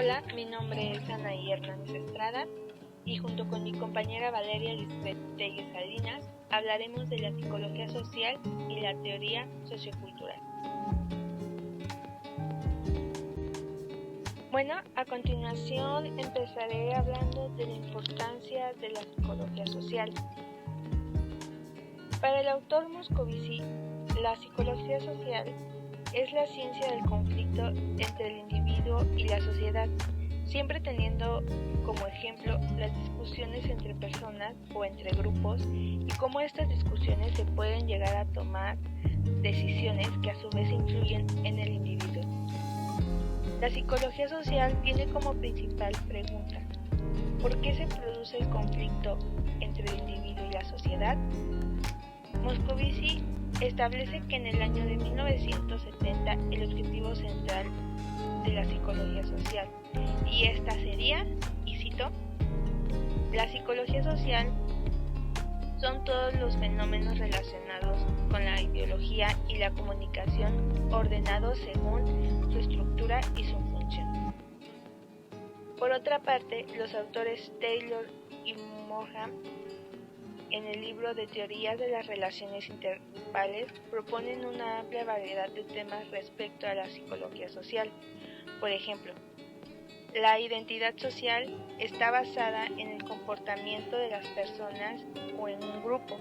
Hola, mi nombre es Anaí Hernández Estrada y junto con mi compañera Valeria Lisbeth Telles Salinas hablaremos de la psicología social y la teoría sociocultural. Bueno, a continuación empezaré hablando de la importancia de la psicología social. Para el autor Moscovici, la psicología social es la ciencia del conflicto entre el individuo y la sociedad, siempre teniendo como ejemplo las discusiones entre personas o entre grupos y cómo estas discusiones se pueden llegar a tomar decisiones que a su vez influyen en el individuo. La psicología social tiene como principal pregunta: ¿por qué se produce el conflicto entre el individuo y la sociedad? Moscovici establece que en el año de 1970 el objetivo central de la psicología social, y esta sería, y cito, la psicología social son todos los fenómenos relacionados con la ideología y la comunicación ordenados según su estructura y su función. Por otra parte, los autores Taylor y Morham en el libro de Teorías de las Relaciones Intergrupales proponen una amplia variedad de temas respecto a la psicología social. Por ejemplo, la identidad social está basada en el comportamiento de las personas o en un grupo.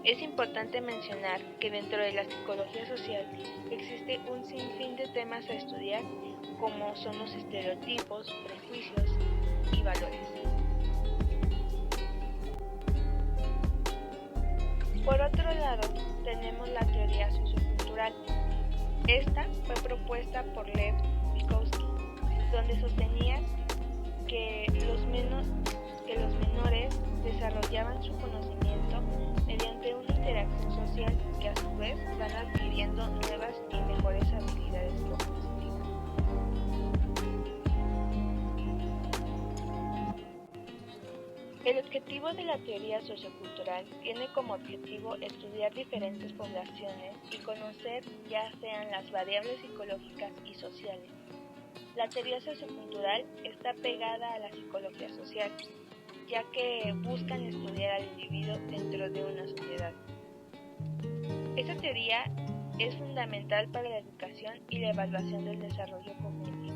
Es importante mencionar que dentro de la psicología social existe un sinfín de temas a estudiar, como son los estereotipos, prejuicios y valores. Por otro lado, tenemos la teoría sociocultural. Esta fue propuesta por Lev Vygotsky, donde sostenía que los menores desarrollaban su conocimiento mediante una interacción social que a su vez van adquiriendo nuevas y mejores habilidades cognitivas. El objetivo de la teoría sociocultural tiene como objetivo estudiar diferentes poblaciones y conocer ya sean las variables psicológicas y sociales. La teoría sociocultural está pegada a la psicología social, ya que buscan estudiar al individuo dentro de una sociedad. Esta teoría es fundamental para la educación y la evaluación del desarrollo cognitivo.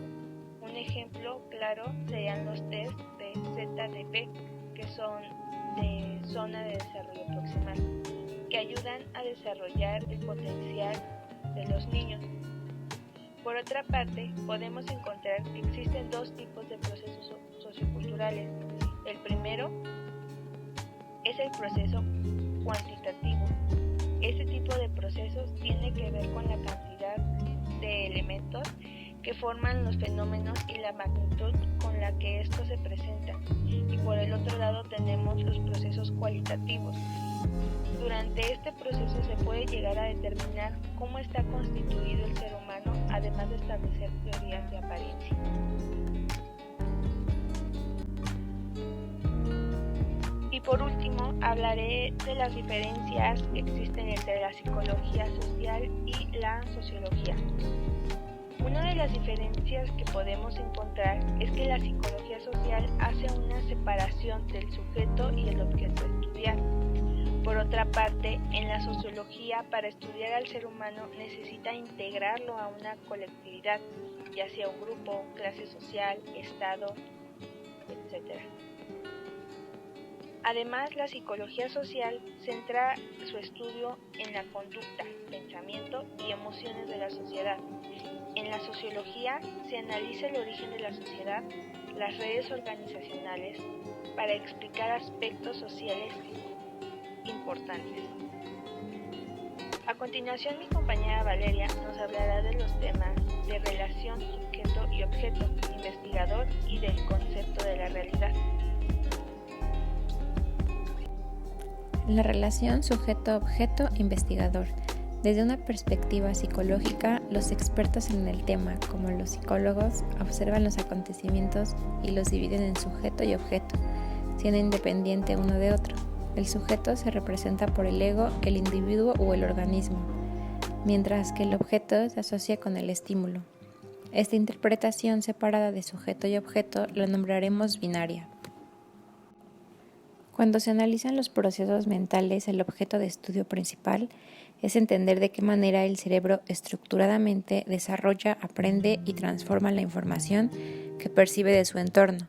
Un ejemplo claro serían los test de ZDP, que son de zona de desarrollo proximal, que ayudan a desarrollar el potencial de los niños. Por otra parte, podemos encontrar que existen dos tipos de procesos socioculturales. El primero es el proceso cuantitativo. Este tipo de procesos tiene que ver con la cantidad de elementos que forman los fenómenos y la magnitud con la que estos se presentan. Y por el otro lado tenemos los procesos cualitativos. Durante este proceso se puede llegar a determinar cómo está constituido el ser humano, además de establecer teorías de apariencia. Y por último, hablaré de las diferencias que existen entre la psicología social y la sociología. Una de las diferencias que podemos encontrar es que la psicología social hace una separación del sujeto y el objeto a estudiar. Por otra parte, en la sociología, para estudiar al ser humano necesita integrarlo a una colectividad, ya sea un grupo, clase social, estado, etc. Además, la psicología social centra su estudio en la conducta, pensamiento y emociones de la sociedad. En la sociología se analiza el origen de la sociedad, las redes organizacionales, para explicar aspectos sociales importantes. A continuación, mi compañera Valeria nos hablará de los temas de relación sujeto y objeto, investigador y del concepto de la realidad. La relación sujeto-objeto-investigador. Desde una perspectiva psicológica, los expertos en el tema, como los psicólogos, observan los acontecimientos y los dividen en sujeto y objeto, siendo independiente uno de otro. El sujeto se representa por el ego, el individuo o el organismo, mientras que el objeto se asocia con el estímulo. Esta interpretación separada de sujeto y objeto la nombraremos binaria. Cuando se analizan los procesos mentales, el objeto de estudio principal es entender de qué manera el cerebro estructuradamente desarrolla, aprende y transforma la información que percibe de su entorno.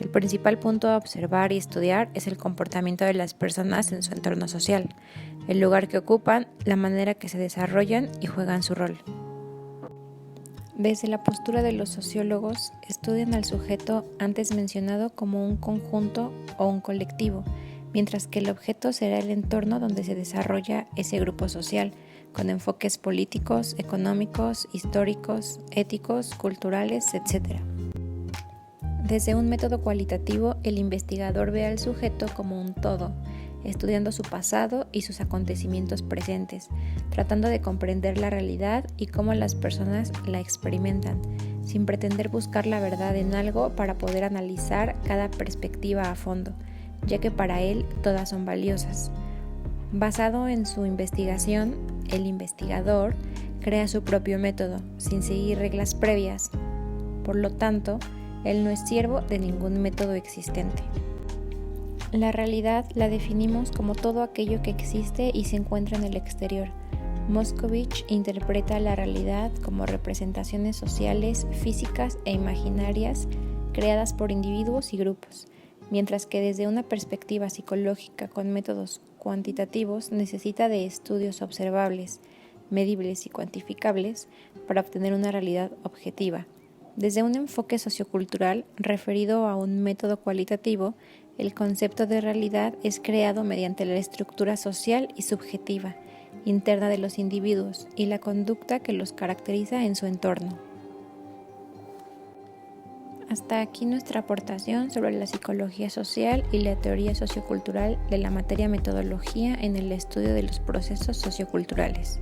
El principal punto a observar y estudiar es el comportamiento de las personas en su entorno social, el lugar que ocupan, la manera que se desarrollan y juegan su rol. Desde la postura de los sociólogos, estudian al sujeto antes mencionado como un conjunto o un colectivo, mientras que el objeto será el entorno donde se desarrolla ese grupo social, con enfoques políticos, económicos, históricos, éticos, culturales, etc. Desde un método cualitativo, el investigador ve al sujeto como un todo, estudiando su pasado y sus acontecimientos presentes, tratando de comprender la realidad y cómo las personas la experimentan, sin pretender buscar la verdad en algo para poder analizar cada perspectiva a fondo, ya que para él todas son valiosas. Basado en su investigación, el investigador crea su propio método, sin seguir reglas previas. Por lo tanto, él no es siervo de ningún método existente. La realidad la definimos como todo aquello que existe y se encuentra en el exterior. Moscovich interpreta la realidad como representaciones sociales, físicas e imaginarias creadas por individuos y grupos, mientras que desde una perspectiva psicológica con métodos cuantitativos necesita de estudios observables, medibles y cuantificables para obtener una realidad objetiva. Desde un enfoque sociocultural referido a un método cualitativo, el concepto de realidad es creado mediante la estructura social y subjetiva, interna de los individuos y la conducta que los caracteriza en su entorno. Hasta aquí nuestra aportación sobre la psicología social y la teoría sociocultural de la materia metodología en el estudio de los procesos socioculturales.